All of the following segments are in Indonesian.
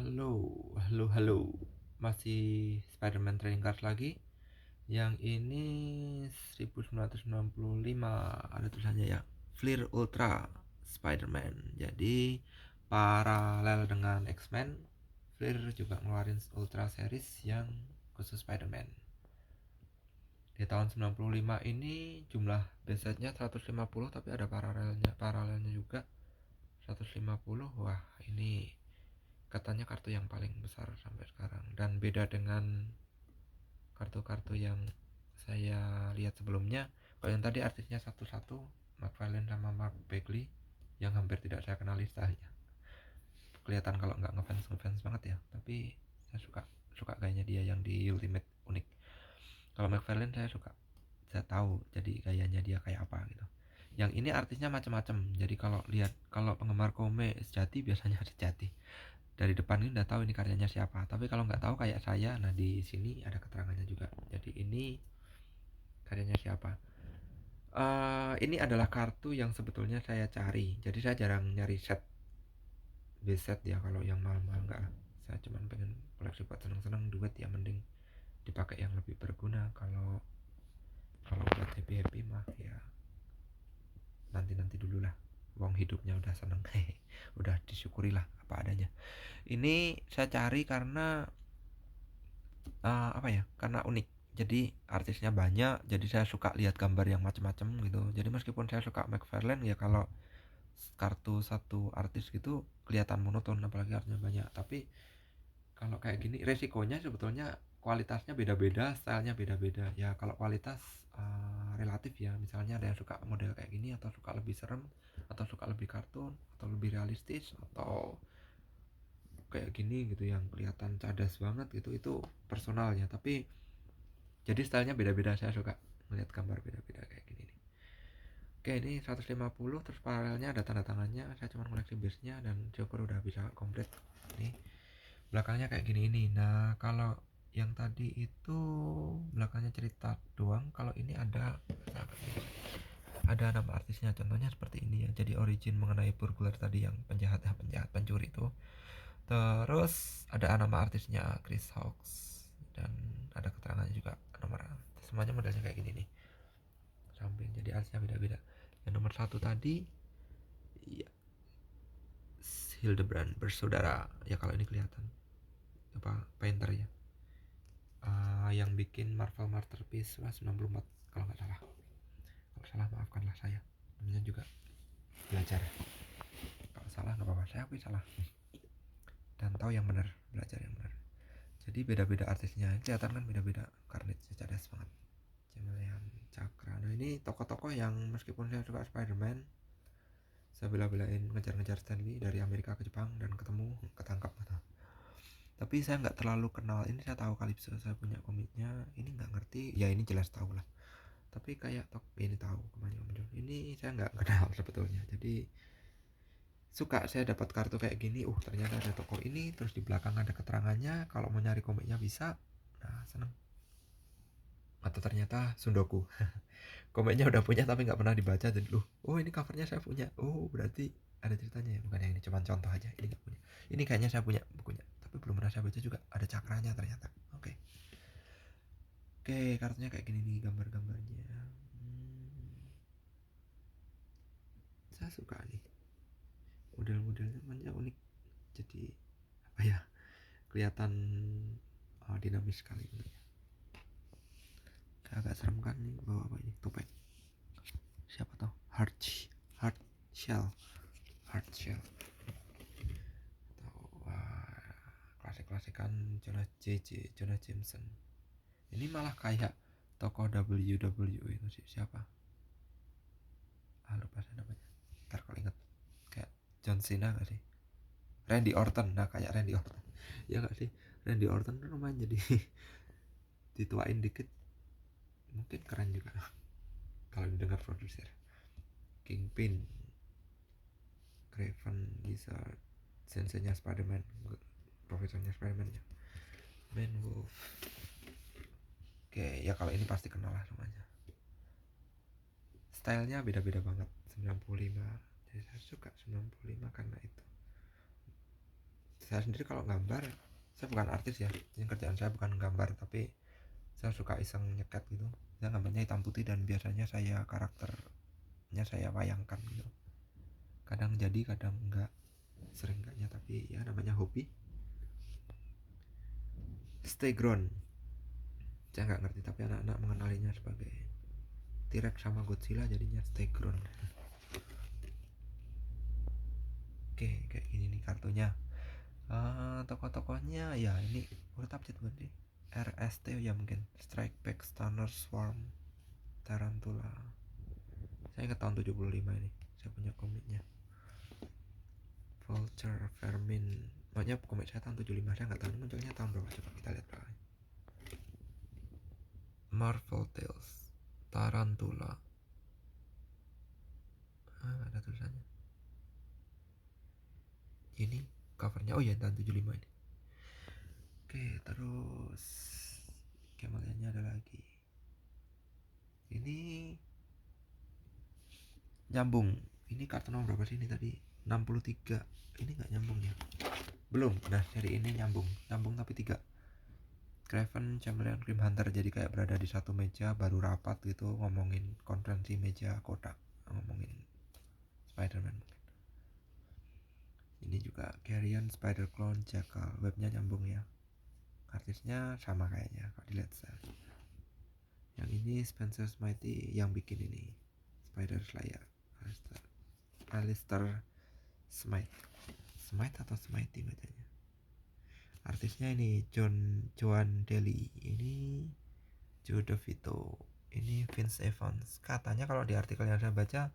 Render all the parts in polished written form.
Halo. Masih Spider-Man Trading Cards lagi. Yang ini 1995 ada tulisannya ya. Fleer Ultra Spider-Man. Jadi paralel dengan X-Men, Fleer juga ngeluarin Ultra series yang khusus Spider-Man. Di tahun 95 ini jumlah base setnya 150, tapi ada paralelnya juga 150. Wah, ini katanya kartu yang paling besar sampai sekarang, dan beda dengan kartu-kartu yang saya lihat sebelumnya. Kalau yang tadi artisnya satu-satu, McFarlane sama Mark Bagley, yang hampir tidak saya kenali stylenya. Kelihatan kalau nggak ngefans banget ya, tapi saya suka suka gayanya dia yang di Ultimate unik. Kalau McFarlane saya tahu jadi gayanya dia kayak apa gitu. Yang ini artisnya macam-macam, jadi kalau penggemar komik sejati biasanya sejati dari depan ini udah tahu ini karyanya siapa. Tapi kalau nggak tahu kayak saya, nah di sini ada keterangannya juga. Jadi ini karyanya siapa. Ini adalah kartu yang sebetulnya saya cari. Jadi saya jarang nyari base set ya, kalau yang mahal-mahal nggak lah. Saya cuma pengen koleksi buat seneng-seneng duit ya, mending dipakai yang lebih berguna. Kalau buat happy mah ya nanti dulu lah. Wong hidupnya udah seneng, udah disyukurilah apa adanya. Ini saya cari karena apa ya, karena unik. Jadi artisnya banyak, jadi saya suka lihat gambar yang macam-macam gitu. Jadi meskipun saya suka McFarlane ya, kalau kartu satu artis gitu kelihatan monoton, apalagi artisnya banyak. Tapi kalau kayak gini resikonya sebetulnya kualitasnya beda-beda, stylenya beda-beda ya. Kalau kualitas relatif ya, misalnya ada yang suka model kayak gini, atau suka lebih serem, atau suka lebih kartun, atau lebih realistis, atau kayak gini gitu yang kelihatan cadas banget gitu, itu personalnya. Tapi jadi stylenya beda-beda, saya suka melihat gambar beda-beda kayak gini nih. Oke, ini 150, terus paralelnya ada tanda tangannya. Saya cuma koleksi base-nya dan syukur udah bisa komplit. Nih belakangnya kayak gini ini. Nah, kalau yang tadi itu belakangnya cerita doang, kalau ini ada nama artisnya, contohnya seperti ini ya. Jadi origin mengenai burglar tadi, yang penjahat pencuri itu. Terus ada nama artisnya Chris Hawks, dan ada keterangannya juga nomor. Semuanya modelnya kayak gini nih samping, jadi artisnya beda-beda. Yang nomor satu tadi ya, Hildebrand bersaudara ya, kalau ini kelihatan apa painter ya, yang bikin Marvel Masterpiece 94 kalau nggak salah. Kalau salah maafkanlah saya, namanya juga belajar. Kalau salah nggak apa-apa, saya akui salah dan tahu yang benar, belajar yang benar. Jadi beda-beda artisnya, kelihatan kan beda-beda. Carnage cadas banget, Chameleon, Cakra. Nah ini tokoh-tokoh yang meskipun saya suka Spider-Man, saya bela-belain ngejar-ngejar Stanley dari Amerika ke Jepang, dan ketangkap. Tapi saya nggak terlalu kenal. Ini saya tahu Calypso, saya punya komiknya. Ini nggak ngerti ya, ini jelas tahu lah. Tapi kayak ini tahu kemana muncul. Ini saya nggak kenal sebetulnya. Jadi suka saya dapat kartu kayak gini. Ternyata ada toko ini, terus di belakang ada keterangannya. Kalau mau nyari komiknya bisa. Nah, seneng. Atau ternyata Sundoku. Komiknya udah punya tapi nggak pernah dibaca. Jadi ini covernya saya punya. Berarti ada ceritanya ya. Bukan yang ini cuma contoh aja. Ini nggak punya. Ini kayaknya saya punya bukunya, tapi belum pernah saya baca juga. Ada cakranya ternyata. Oke, kartunya kayak gini nih gambar-gambarnya. Saya suka nih model-modelnya, banyak unik. Jadi apa ya, kelihatan dinamis sekali gitu ya. Agak serem kan nih bawa apa ini, topeng. Siapa tahu hard shell atau klasik-klasikan Jonah Jameson. Ini malah kayak tokoh WWE itu sih, siapa? Lupa saya namanya. Ntar kalau inget, kayak John Cena gak sih? Randy Orton, nah kayak Randy Orton. Ya gak sih? Randy Orton kan lumayan, jadi dituain dikit mungkin keren juga kalau didengar produser. Kingpin, Craven, Lizard, sensenya Spider-Man, profesornya Spider-Man ya. Manwolf. Oke, ya kalau ini pasti kenal lah semuanya. Stylenya beda-beda banget. 95, jadi saya suka 95 karena itu. saya sendiri kalau gambar, saya bukan artis ya, jadi kerjaan saya bukan gambar, tapi saya suka iseng nyekat gitu. Saya gambarnya hitam putih dan biasanya saya karakternya saya wayangkan gitu. Kadang jadi, kadang enggak, sering enggaknya, tapi ya namanya hobi. Stay ground, saya nggak ngerti, tapi anak-anak mengenalinya sebagai T-Rex sama Godzilla, jadinya stay ground. Oke, kayak gini nih kartunya. Tokoh-tokohnya ya ini urut apa sih teman sih? RST ya mungkin. Strike Back, Stunner, Swarm, Tarantula. Saya ingat tahun 75 ini. Saya punya komiknya. Vulture, Vermin. Makanya komik saya tahun 75, saya nggak tahu munculnya tahun berapa. Coba kita lihat belakangnya. Marvel Tales, Tarantula. Ada tulisannya. Ini covernya, oh ya tahun 75 ini. Oke, terus Cameliannya ada lagi. Ini nyambung. Ini kartu nomor berapa sih ini tadi? 63. Ini nggak nyambung ya? Belum. Nah, seri ini nyambung tapi 3. Craven, Chameleon, Grim Hunter, jadi kayak berada di satu meja baru rapat gitu ngomongin konferensi meja kotak, ngomongin Spider-Man. Ini juga Carrion, Spider-Clone, Jackal, webnya nyambung ya. Artisnya sama kayaknya kalau dilihat saya. Yang ini Spencer Smithy yang bikin ini Spider Slayer, Alistair Smythe atau Smithy bacanya. Artisnya ini Joan Daly, ini Joe DeVito, ini Vince Evans. Katanya kalau di artikel yang saya baca,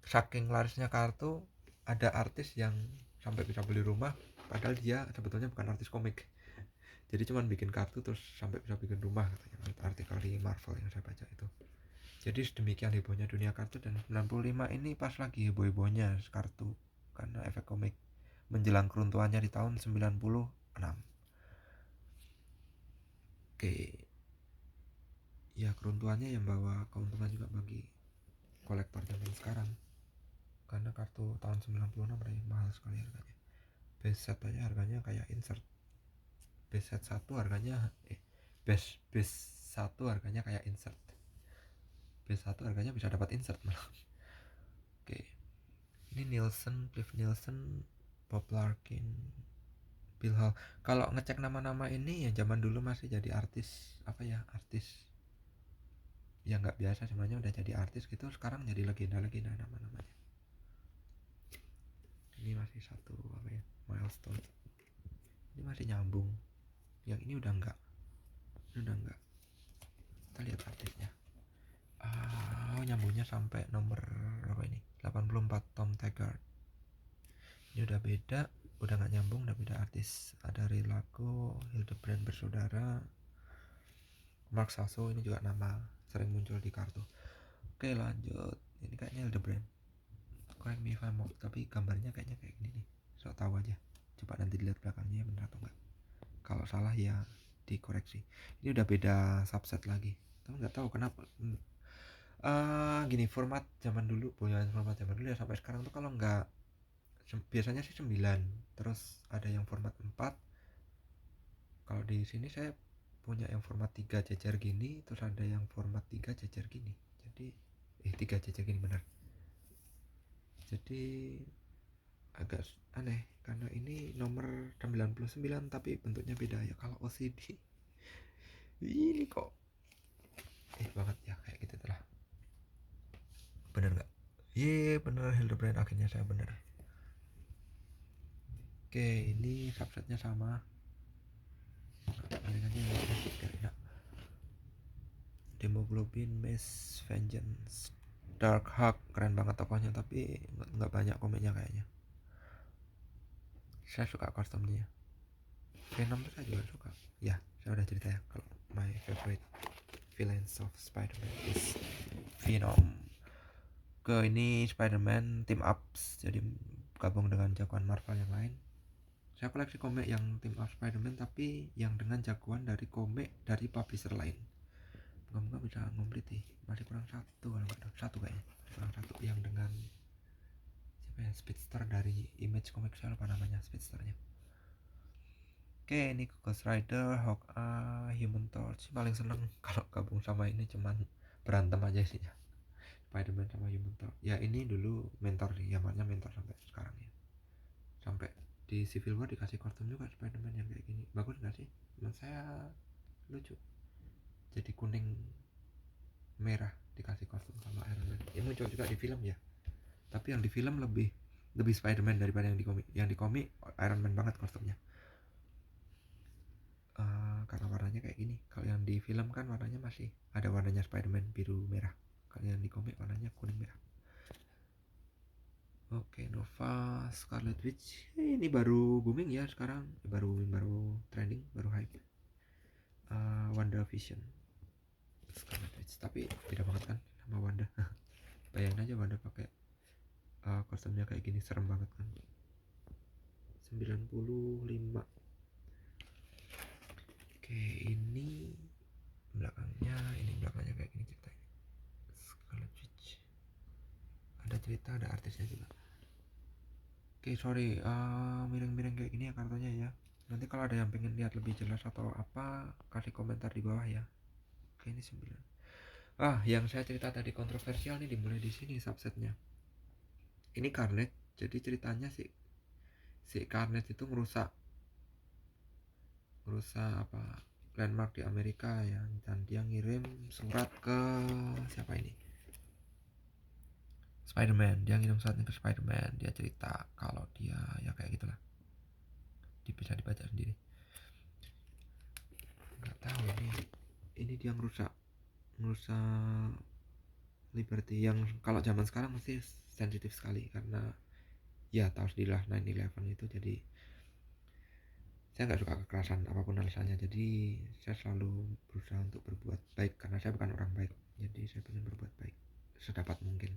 saking larisnya kartu, ada artis yang sampai bisa beli rumah, padahal dia sebetulnya bukan artis komik. Jadi cuman bikin kartu terus sampai bisa bikin rumah katanya, menurut artikel di Marvel yang saya baca itu. Jadi sedemikian hebohnya dunia kartu, dan 95 ini pas lagi heboh-hebohnya kartu karena efek komik menjelang keruntuhannya di tahun 96. Oke. Ya keruntuhannya yang bawa keuntungan juga bagi kolektor zaman sekarang. Karena kartu tahun 96 mahal sekali harganya. Base set aja harganya kayak insert. Base set 1 harganya base 1 harganya kayak insert. Base 1 harganya bisa dapat insert malah. Oke. Ini Nielsen, Cliff Nielsen, Bob Larkin, Bill Hall. Kalau ngecek nama-nama ini ya zaman dulu masih jadi artis, artis yang nggak biasa, sebenarnya udah jadi artis gitu, sekarang jadi legenda-legenda nama-namanya. Ini masih satu milestone. Ini masih nyambung. Yang ini udah enggak. Kita lihat artisnya. Nyambungnya sampai nomor berapa ini? 84, Tom Taggart. Ini udah beda, udah nggak nyambung, udah beda artis. Ada Rilaco, Hildebrand bersaudara, Mark Sasso, ini juga nama sering muncul di kartu. Oke lanjut, ini kayaknya Hildebrand. Correct me if I'm wrong, tapi gambarnya kayaknya kayak gini nih. So tahu aja. Coba nanti dilihat belakangnya benar atau enggak. Kalau salah ya dikoreksi. Ini udah beda subset lagi. Tapi nggak tahu kenapa. Gini, format zaman dulu ya sampai sekarang tuh kalau nggak, biasanya sih 9, terus ada yang format 4. Kalau di sini saya punya yang format 3 jajar gini, terus ada yang format 3 jajar gini. Jadi 3 jajar gini benar. Jadi agak aneh karena ini nomor 99 tapi bentuknya beda ya. Kalau OCD ini kok banget ya kayak gitu lah. Bener nggak? Iya bener, Hildebrand, akhirnya saya bener. Oke, ini subsetnya sama. Paling aja ya. Demoglobin, Mass Vengeance, Dark Hawk, keren banget tokohnya tapi nggak banyak komiknya kayaknya. Saya suka kostumnya. Venom tuh saya juga suka. Ya, saya udah cerita ya kalau my favorite villains of Spider-Man is Venom. Ini Spider-Man team ups, jadi gabung dengan jagoan Marvel yang lain. Saya koleksi komik yang team up Spider-Man tapi yang dengan jagoan dari komik dari publisher lain. Moga-moga bisa ngomplit nih. Masih kurang satu kalau nggak satu kayaknya. Kurang satu yang dengan siapa ya, Speedster dari Image Comics, saya lupa namanya Speedsternya. Oke, ini Ghost Rider, Hawkeye, Human Torch. Paling seneng kalau gabung sama ini cuman berantem aja sih ya. Spider-Man sama Human Torch. Ya ini dulu mentor sih, namanya mentor sampai sekarang ya. Sampai di Civil War dikasih kostum juga Spider-Man yang kayak gini. Bagus gak sih? Menurut saya lucu. Jadi kuning merah dikasih kostum sama Iron Man. Ini muncul juga di film ya. Tapi yang di film lebih Spider-Man daripada yang di komik. Yang di komik Iron Man banget kostumnya. Karena warnanya kayak gini. Kalau yang di film kan warnanya masih ada warnanya Spider-Man biru merah. Kalau yang di komik warnanya kuning merah. Oke, Nova, Scarlet Witch. Ini baru booming ya sekarang. Baru booming, baru trending, baru hype. WandaVision, Scarlet Witch. Tapi beda banget kan sama Wanda. Bayangin aja Wanda pakai kostumnya kayak gini, serem banget kan. 95. Oke, ini belakangnya kayak gini ceritanya. Scarlet Witch. Ada cerita, ada artisnya juga. Oke, sorry, miring-miring kayak gini ya kartunya ya. Nanti kalau ada yang pengen lihat lebih jelas atau apa, kasih komentar di bawah ya. Oke, ini 9. Yang saya cerita tadi kontroversial nih dimulai di sini subsetnya. Ini Carnage. Jadi ceritanya si Carnage itu ngerusak apa landmark di Amerika ya, dan dia ngirim surat ke siapa ini? Spider-Man. Dia ngirim suratnya ke Spider-Man. Dia cerita kalau dia ya kayak gitulah. Bisa dibaca sendiri. Nggak tahu ini dia ngerusak Liberty yang kalau zaman sekarang mesti sensitif sekali karena ya tahu sendirilah 9/11 itu. Jadi saya nggak suka kekerasan apapun alasannya, jadi saya selalu berusaha untuk berbuat baik karena saya bukan orang baik, jadi saya ingin berbuat baik sedapat mungkin.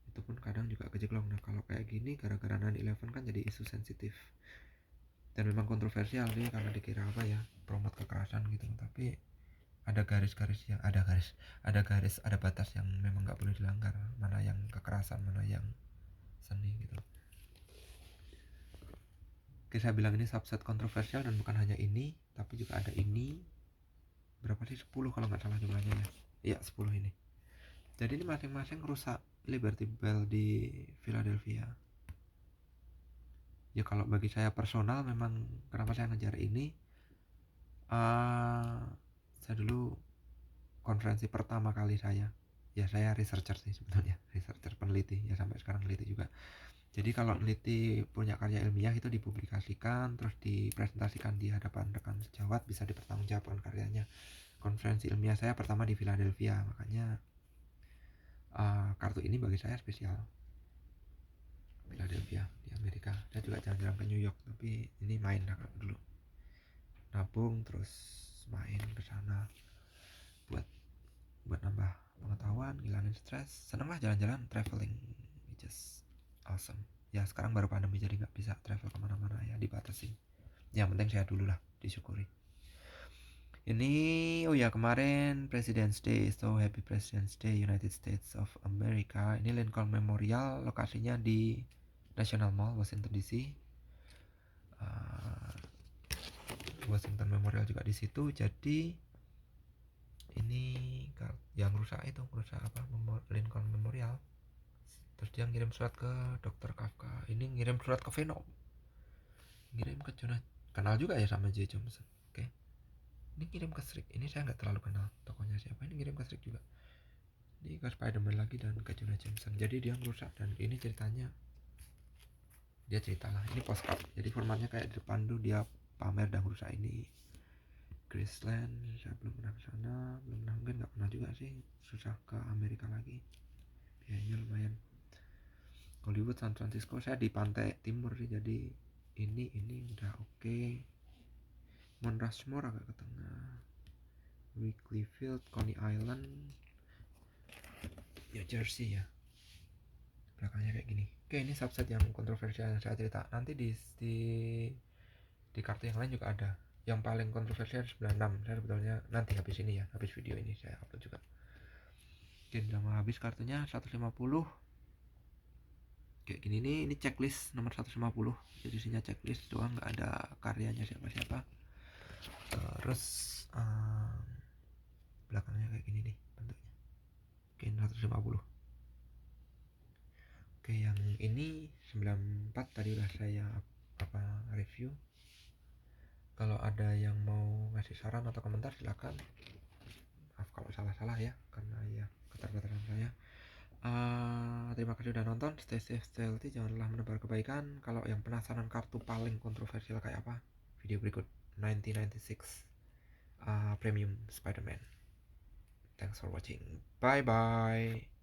Itu pun kadang juga kejeglong. Nah kalau kayak gini gara-gara 9/11 kan jadi isu sensitif dan memang kontroversial sih karena dikira apa ya, promote kekerasan gitu. Tapi ada ada batas yang memang nggak boleh dilanggar, mana yang kekerasan, mana yang seni gitu. Oke, saya bilang ini subset kontroversial dan bukan hanya ini, tapi juga ada ini. Berapa sih? 10 kalau nggak salah jumlahnya ya. Iya, 10 ini. Jadi ini masing-masing rusak Liberty Bell di Philadelphia. Ya kalau bagi saya personal memang kenapa saya ngejar ini, saya dulu konferensi pertama kali saya researcher sih sebetulnya, researcher peneliti ya, sampai sekarang peneliti juga. Jadi kalau peneliti punya karya ilmiah itu dipublikasikan terus dipresentasikan di hadapan rekan sejawat, bisa dipertanggungjawabkan karyanya. Konferensi ilmiah saya pertama di Philadelphia, makanya kartu ini bagi saya spesial. Philadelphia di Amerika. Saya juga jarang-jarang ke New York, tapi ini main dulu, nabung terus main ke sana buat nambah pengetahuan, ngilangin stres. Seneng lah jalan-jalan, traveling, just awesome. Ya sekarang baru pandemi jadi nggak bisa travel kemana-mana ya, dibatasi. Yang penting sehat dulu lah, disyukuri. Ini kemarin President's Day, so happy President's Day United States of America. Ini Lincoln Memorial, lokasinya di National Mall, Washington DC. Washington Memorial juga di situ. Jadi ini yang rusak apa, Lincoln Memorial. Terus dia ngirim surat ke Dr. Kafka. Ini ngirim surat ke Venom, ngirim ke Jonah, kenal juga ya sama J. Jameson. Oke. Ini ngirim ke Stryk. Ini saya nggak terlalu kenal tokonya siapa. Ini ngirim ke Stryk juga. Ini ke Spider-Man lagi dan ke Jonah Jameson. Jadi dia ngerusak, dan ini ceritanya dia ceritalah. Ini postcard. Jadi formatnya kayak di depan tuh dia pamer dan ngerusak ini. Graceland, saya belum pernah ke sana, mungkin nggak pernah juga sih. Susah ke Amerika lagi, biayanya lumayan. Hollywood, San Francisco, saya di pantai timur sih, jadi ini udah oke. Mount Rushmore agak ke tengah, Wrigley Field, Coney Island, New Jersey ya, belakangnya kayak gini. Oke, ini subset yang kontroversial yang saya cerita. Nanti di kartu yang lain juga ada. Yang paling kontroversial 96. Saya sebetulnya nanti habis video ini saya upload juga. Oke, udah mau habis kartunya 150. kayak gini nih. Ini checklist nomor 150, jadi isinya checklist doang, nggak ada karyanya siapa-siapa. Terus belakangnya kayak gini nih bentuknya. Oke, 150. Oke, yang ini 94 tadi udah saya review. Kalau ada yang mau ngasih saran atau komentar silakan. Maaf kalau salah-salah ya, karena ya keterbatasan saya. Terima kasih udah nonton. Stay safe, stay healthy, janganlah menebar kebaikan. Kalau yang penasaran kartu paling kontroversial kayak apa, video berikut 1996 Premium Spider-Man. Thanks for watching. Bye bye.